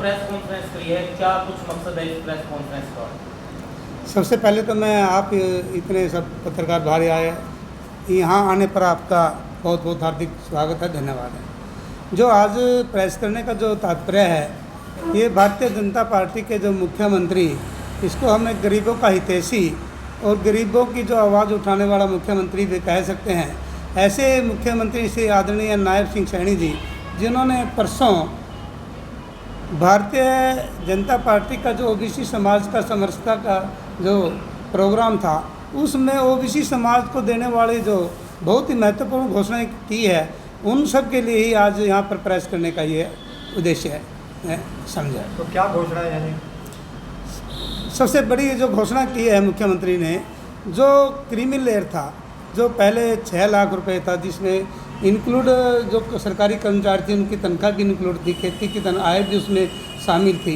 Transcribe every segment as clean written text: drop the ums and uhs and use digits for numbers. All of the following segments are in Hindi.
प्रेस कॉन्फ्रेंस करी है, क्या कुछ मकसद है इस प्रेस कॉन्फ्रेंस का? सबसे पहले तो मैं आप इतने सब पत्रकार भाई आए, यहाँ आने पर आपका बहुत बहुत हार्दिक स्वागत है, धन्यवाद है। जो आज प्रेस करने का जो तात्पर्य है, ये भारतीय जनता पार्टी के जो मुख्यमंत्री, इसको हम एक गरीबों का हितैषी और गरीबों की जो आवाज़ उठाने वाला मुख्यमंत्री भी कह सकते हैं, ऐसे मुख्यमंत्री श्री आदरणीय नायब सिंह सैनी जी, जिन्होंने परसों भारतीय जनता पार्टी का जो ओबीसी समाज का समरसता का जो प्रोग्राम था, उसमें ओबीसी समाज को देने वाली जो बहुत ही महत्वपूर्ण घोषणाएं की है, उन सब के लिए ही आज यहाँ पर प्रेस करने का ये उद्देश्य है, समझा। तो क्या घोषणा है? यानी सबसे बड़ी जो घोषणा की है मुख्यमंत्री ने, जो क्रीमी लेयर था, जो पहले 6 लाख रुपए था, जिसमें इंक्लूड जो सरकारी कर्मचारी थे उनकी तनख्वाह भी इंक्लूड थी, खेती की आय भी उसमें शामिल थी,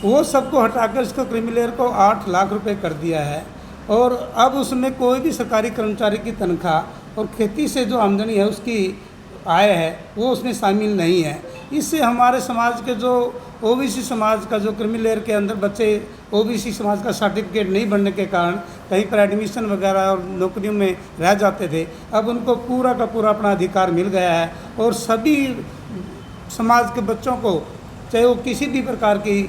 वो सबको हटाकर इसको क्रीमी लेयर को 8 लाख रुपए कर दिया है। और अब उसमें कोई भी सरकारी कर्मचारी की तनख्वाह और खेती से जो आमदनी है उसकी आय है वो उसमें शामिल नहीं है। इससे हमारे समाज के जो ओबीसी समाज का जो क्रीमी लेयर के अंदर बच्चे ओबीसी समाज का सर्टिफिकेट नहीं बनने के कारण कहीं पर एडमिशन वगैरह और नौकरियों में रह जाते थे, अब उनको पूरा का पूरा अपना अधिकार मिल गया है और सभी समाज के बच्चों को, चाहे वो किसी भी प्रकार की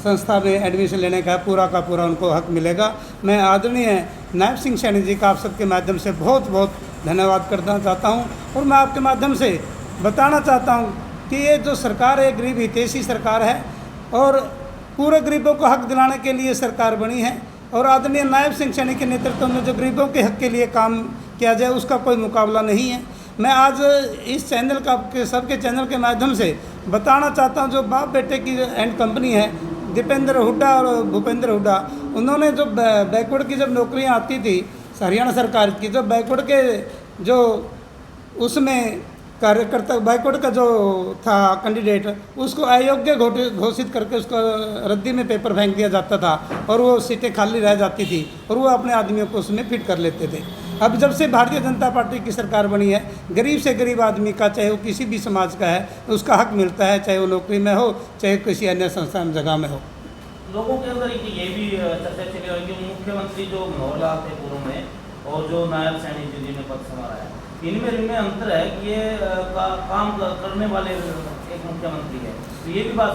संस्था में एडमिशन लेने का पूरा उनको हक मिलेगा। मैं आदरणीय नायब सिंह सैनी जी का आप सबके माध्यम से बहुत बहुत धन्यवाद करना चाहता हूं और मैं आपके माध्यम से बताना चाहता हूं कि ये जो सरकार है, गरीब हितैषी सरकार है और पूरे गरीबों को हक दिलाने के लिए सरकार बनी है और आदरणीय नायब सिंह सैनी के नेतृत्व में जो गरीबों के हक के लिए काम किया जाए उसका कोई मुकाबला नहीं है। मैं आज इस चैनल का सबके चैनल के माध्यम से बताना चाहता हूँ, जो बाप बेटे की एंड कंपनी है, दीपेंद्र हुड्डा और भूपेंद्र हुड्डा, उन्होंने जो बैकवर्ड की जब नौकरियां आती थी हरियाणा सरकार की, जब बैकवर्ड के जो उसमें कार्यकर्ता बैकवर्ड का जो था कैंडिडेट, उसको अयोग्य घोषित करके उसको रद्दी में पेपर फेंक दिया जाता था और वो सीटें खाली रह जाती थी और वो अपने आदमियों को उसमें फिट कर लेते थे। अब जब से भारतीय जनता पार्टी की सरकार बनी है, गरीब से गरीब आदमी का, चाहे वो किसी भी समाज का है, उसका हक मिलता है, चाहे वो नौकरी में हो, चाहे किसी अन्य संस्था में जगह में हो। लोगों के अंदर ये भी चर्चा चली हुई कि मुख्यमंत्री जो मनोहर लाल थे पूर्व में और जो नायब सैनी जी ने पद संभाला है, इनमें अंतर है कि ये काम करने वाले एक मुख्यमंत्री है, तो ये भी बात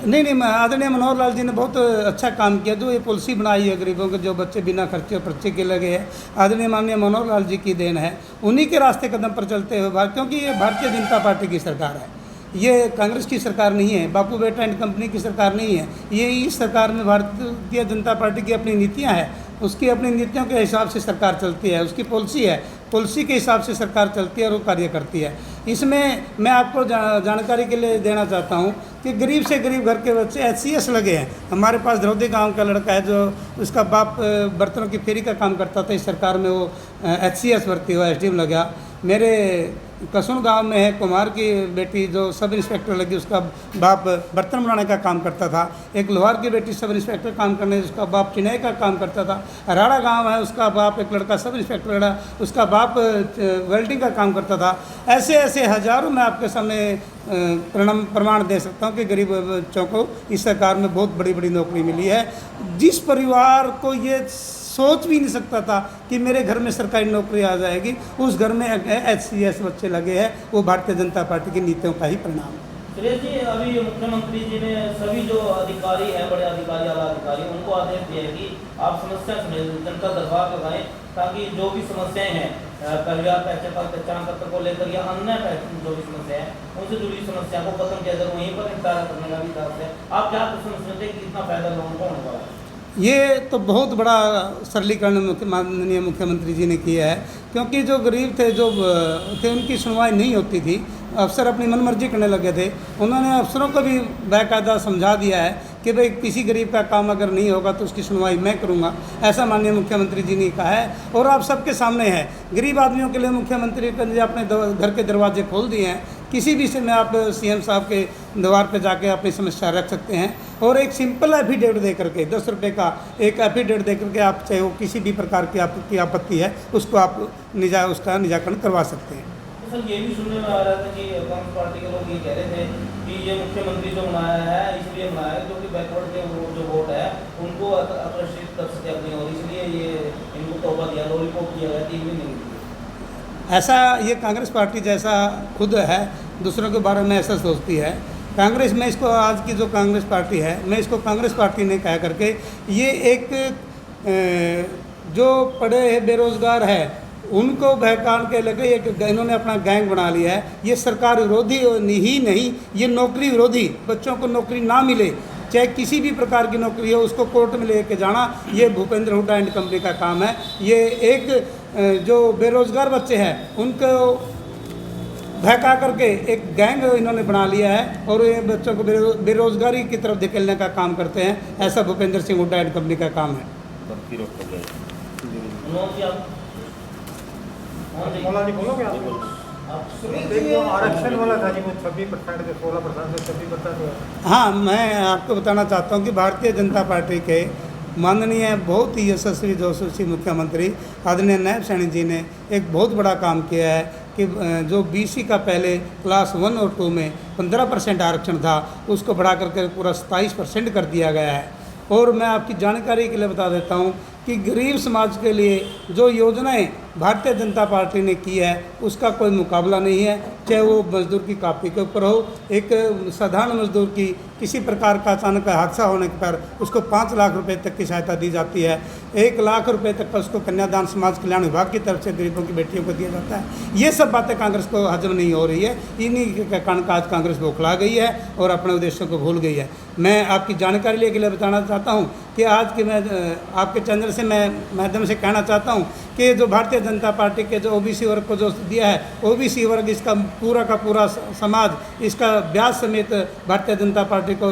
नहीं, आदरणीय मनोहर लाल जी ने बहुत अच्छा काम किया। जो ये पॉलिसी बनाई है गरीबों के जो बच्चे बिना खर्चे और पर्चे के लगे हैं, आदरणीय माननीय मनोहर लाल जी की देन है। उन्हीं के रास्ते कदम पर चलते हुए, क्योंकि ये भारतीय जनता पार्टी की सरकार है, ये कांग्रेस की सरकार नहीं है, बापू बेटा एंड कंपनी की सरकार नहीं है। ये इस सरकार में भारतीय जनता पार्टी की अपनी नीतियाँ हैं, उसकी अपनी नीतियों के हिसाब से सरकार चलती है, उसकी पॉलिसी है, पॉलिसी के हिसाब से सरकार चलती है और वो कार्य करती है। इसमें मैं आपको जानकारी के लिए देना चाहता हूँ कि गरीब से गरीब घर के बच्चे HCS लगे हैं। हमारे पास द्रौदी गांव का लड़का है, जो उसका बाप बर्तनों की फेरी का काम करता था, इस सरकार में वो HCS भर्ती हुआ, SDM लगा। मेरे कसुन गांव में है कुमार की बेटी जो सब इंस्पेक्टर लगी, उसका बाप बर्तन बनाने का काम करता था। एक लोहार की बेटी सब इंस्पेक्टर काम करने, उसका बाप चिनाई का काम करता था। हराड़ा गांव है, उसका बाप एक लड़का सब इंस्पेक्टर लड़ा, उसका बाप वेल्डिंग का काम करता था। ऐसे ऐसे हजारों मैं आपके सामने प्रमाण दे सकता हूँ कि गरीब बच्चों को इस सरकार में बहुत बड़ी बड़ी नौकरी मिली है। जिस परिवार को ये सोच भी नहीं सकता था कि मेरे घर में सरकारी नौकरी आ जाएगी, उस घर में HCS बच्चे लगे हैं, वो भारतीय जनता पार्टी की नीतियों का ही परिणाम है। सुरेश जी, अभी मुख्यमंत्री जी ने सभी जो अधिकारी हैं, बड़े अधिकारी, आला अधिकारी, उनको आदेश दिया है कि आप समस्या जनता दरबार लगाएं, ताकि जो भी समस्याएं हैं परिवार पहचान पत्र को लेकर या अन्य जो भी समस्याएं हैं, उनसे जुड़ी समस्या को खत्म किया जाए, वहीं पर निपटारा करने का भी तरफ है। आप क्या समझते हैं कि कितना फायदा लोगों को होने वाला है? ये तो बहुत बड़ा सरलीकरण माननीय मुख्यमंत्री जी ने किया है, क्योंकि जो गरीब थे, जो थे, उनकी सुनवाई नहीं होती थी, अफसर अपनी मनमर्जी करने लगे थे। उन्होंने अफसरों को भी बाकायदा समझा दिया है कि भाई किसी गरीब का काम अगर नहीं होगा तो उसकी सुनवाई मैं करूंगा, ऐसा माननीय मुख्यमंत्री जी ने कहा है। और आप सबके सामने है, गरीब आदमियों के लिए मुख्यमंत्री ने अपने घर के दरवाजे खोल दिए हैं। किसी भी समय आप CM साहब के द्वार पे जाके अपनी समस्या रख सकते हैं और एक सिंपल एफिडेविट दे करके 10 रुपये का एक एफिडेविट दे करके आप, चाहे वो किसी भी प्रकार की आपकी आपत्ति है, उसको आप उसका निराकरण करवा सकते हैं। तो सर, ये भी सुनने में आ रहा था कि कांग्रेस पार्टी के लोग ये कह रहे थे कि ये मुख्यमंत्री जो बनाया है, इसलिए इसलिए बनाया है क्योंकि बैकवर्ड के वो जो वोट है उनको आकर्षित कर सके अपनी ओर, इसलिए ये इनको तोहफा दिया, लॉलीपॉप दिया गया, टीवी नहीं दी। ऐसा ये कांग्रेस पार्टी जैसा खुद है दूसरों के बारे में ऐसा सोचती है। कांग्रेस में इसको आज की जो कांग्रेस पार्टी है, मैं इसको कांग्रेस पार्टी ने कह करके ये एक जो पढ़े बेरोजगार है उनको बहकान के लगे एक इन्होंने अपना गैंग बना लिया है। ये सरकार विरोधी ही नहीं, ये नौकरी विरोधी, बच्चों को नौकरी ना मिले चाहे किसी भी प्रकार की नौकरी हो उसको कोर्ट में लेके जाना, ये भूपेंद्र हुड्डा एंड कंपनी का काम है। ये एक जो बेरोज़गार बच्चे हैं उनको बहका करके एक गैंग इन्होंने बना लिया है और ये बच्चों को बेरोज़गारी की तरफ धकेलने का काम करते हैं। ऐसा भूपेंद्र सिंह हुड्डा एंड कंपनी का काम है। आरक्षण वाला था जी, वो 26% से 16% से 26%। हाँ, मैं आपको बताना चाहता हूँ कि भारतीय जनता पार्टी के माननीय बहुत ही यशस्वी यशस्वी मुख्यमंत्री आदरणीय नायब सैनी जी ने एक बहुत बड़ा काम किया है कि जो बीसी का पहले क्लास 1 और 2 में 15% आरक्षण था उसको बढ़ा करके पूरा 27% कर दिया गया है। और मैं आपकी जानकारी के लिए बता देता हूँ कि गरीब समाज के लिए जो योजनाएं भारतीय जनता पार्टी ने की है उसका कोई मुकाबला नहीं है। चाहे वो मजदूर की कॉपी के ऊपर हो, एक साधारण मजदूर की किसी प्रकार का अचानक हादसा होने पर उसको 5 लाख रुपए तक की सहायता दी जाती है। 1 लाख रुपए तक का उसको कन्यादान समाज कल्याण विभाग की तरफ से गरीबों की बेटियों को दिया जाता है। ये सब बातें कांग्रेस को हजम नहीं हो रही है। इन्हीं के कारण आज कांग्रेस बौखला गई है और अपने उद्देश्यों को भूल गई है। मैं आपकी जानकारी के लिए बताना चाहता हूँ कि आज के मैं आपके चैनल से मैं माध्यम से कहना चाहता हूँ कि जो भारतीय जनता पार्टी के जो ओबीसी वर्ग को जो दिया है, ओबीसी वर्ग इसका पूरा का पूरा समाज इसका ब्याज समेत भारतीय जनता पार्टी को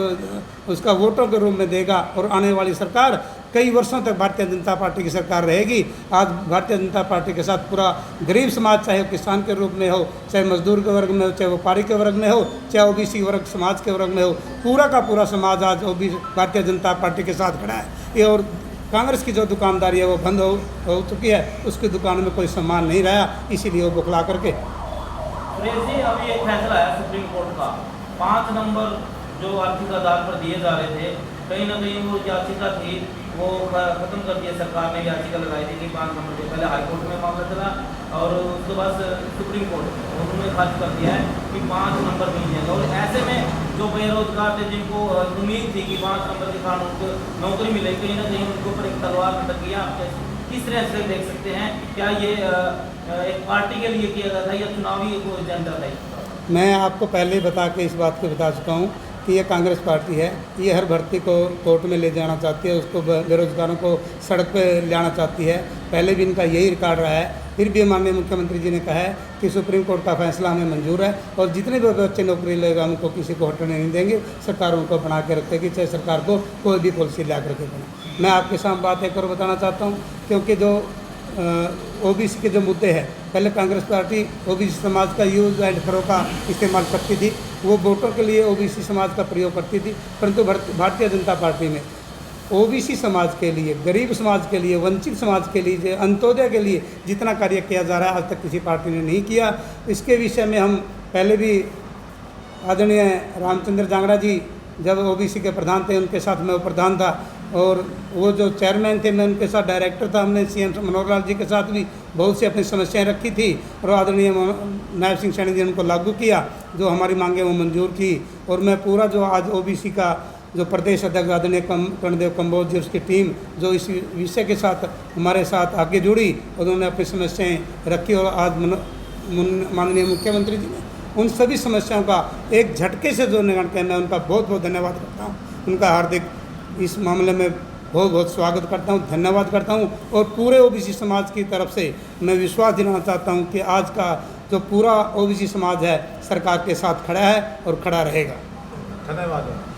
उसका वोटों के रूप में देगा और आने वाली सरकार कई वर्षों तक भारतीय जनता पार्टी की सरकार रहेगी। आज भारतीय जनता पार्टी के साथ पूरा गरीब समाज, चाहे वो किसान के रूप में हो, चाहे मजदूर के वर्ग में हो, चाहे व्यापारी के वर्ग में हो, चाहे ओबीसी वर्ग समाज के वर्ग में हो, पूरा का पूरा समाज आज भारतीय जनता पार्टी के साथ खड़ा है। ये और कांग्रेस की जो दुकानदारी है वो बंद हो चुकी है, उसकी दुकान में कोई सामान नहीं रहा, इसीलिए वो बुखला करके। सुरेश जी, अभी एक फैसला है सुप्रीम कोर्ट का, 5 नंबर जो आर्थिक आधार पर दिए जा रहे थे, कहीं ना कहीं वो याचिका थी वो खत्म कर दिया। सरकार ने याचिका लगाई थी कि 5 नंबर के पहले हाईकोर्ट में मामला चला और उसके बाद सुप्रीम कोर्ट उन्होंने खारिज कर दिया है कि 5 नंबर मिल जाएगा। और ऐसे में जो बेरोजगार थे जिनको उम्मीद थी कि 5 नंबर के कारण उनको नौकरी मिलेगी, कहीं ना कहीं उनके ऊपर एक तलवार लटक गया। आप किस तरह से देख सकते हैं, क्या ये एक पार्टी के लिए किया गया था या चुनावी एजेंडा था? मैं आपको पहले ही बता के इस बात को बता चुका हूँ कि ये कांग्रेस पार्टी है, ये हर भर्ती को कोर्ट में ले जाना चाहती है, उसको बेरोजगारों को सड़क पे ले आना चाहती है। पहले भी इनका यही रिकॉर्ड रहा है। फिर भी माननीय मुख्यमंत्री जी ने कहा है कि सुप्रीम कोर्ट का फैसला हमें मंजूर है और जितने भी बच्चे नौकरी लेगा उनको किसी को हटने नहीं देंगे। सरकार उनको बना के रखेगी, चाहे सरकार को कोई भी पॉलिसी ला करके बने। मैं आपके सामने बात एक और बताना चाहता हूँ, क्योंकि जो ओबीसी के जो मुद्दे हैं, पहले कांग्रेस पार्टी ओबीसी समाज का यूज एंड थ्रो का इस्तेमाल करती थी, वो वोटों के लिए ओबीसी समाज का प्रयोग करती थी। परंतु भारतीय जनता पार्टी में ओबीसी समाज के लिए, गरीब समाज के लिए, वंचित समाज के लिए, अंत्योदय के लिए जितना कार्य किया जा रहा है आज तक किसी पार्टी ने नहीं किया। इसके विषय में हम पहले भी आदरणीय रामचंद्र जांगड़ा जी जब ओबीसी के प्रधान थे, उनके साथ मैं प्रधान था और वो जो चेयरमैन थे मैं उनके साथ डायरेक्टर था। हमने सीएम मनोहर लाल जी के साथ भी बहुत सी अपनी समस्याएं रखी थी और आदरणीय नायब सिंह सैनी जी ने उनको लागू किया, जो हमारी मांगें वो मंजूर की। और मैं पूरा जो आज ओबीसी का जो प्रदेश अध्यक्ष आदरणीय कर्णदेव कंबोज जी, उसकी टीम जो इस विषय के साथ हमारे साथ आगे जुड़ी, उन्होंने अपनी समस्याएँ रखी और आज माननीय मुख्यमंत्री जी ने उन सभी समस्याओं का एक झटके से जो निवारण किया, मैं उनका बहुत बहुत धन्यवाद करता हूँ। उनका हार्दिक इस मामले में बहुत बहुत स्वागत करता हूँ, धन्यवाद करता हूँ। और पूरे ओबीसी समाज की तरफ से मैं विश्वास दिलाना चाहता हूँ कि आज का जो पूरा ओबीसी समाज है सरकार के साथ खड़ा है और खड़ा रहेगा। धन्यवाद।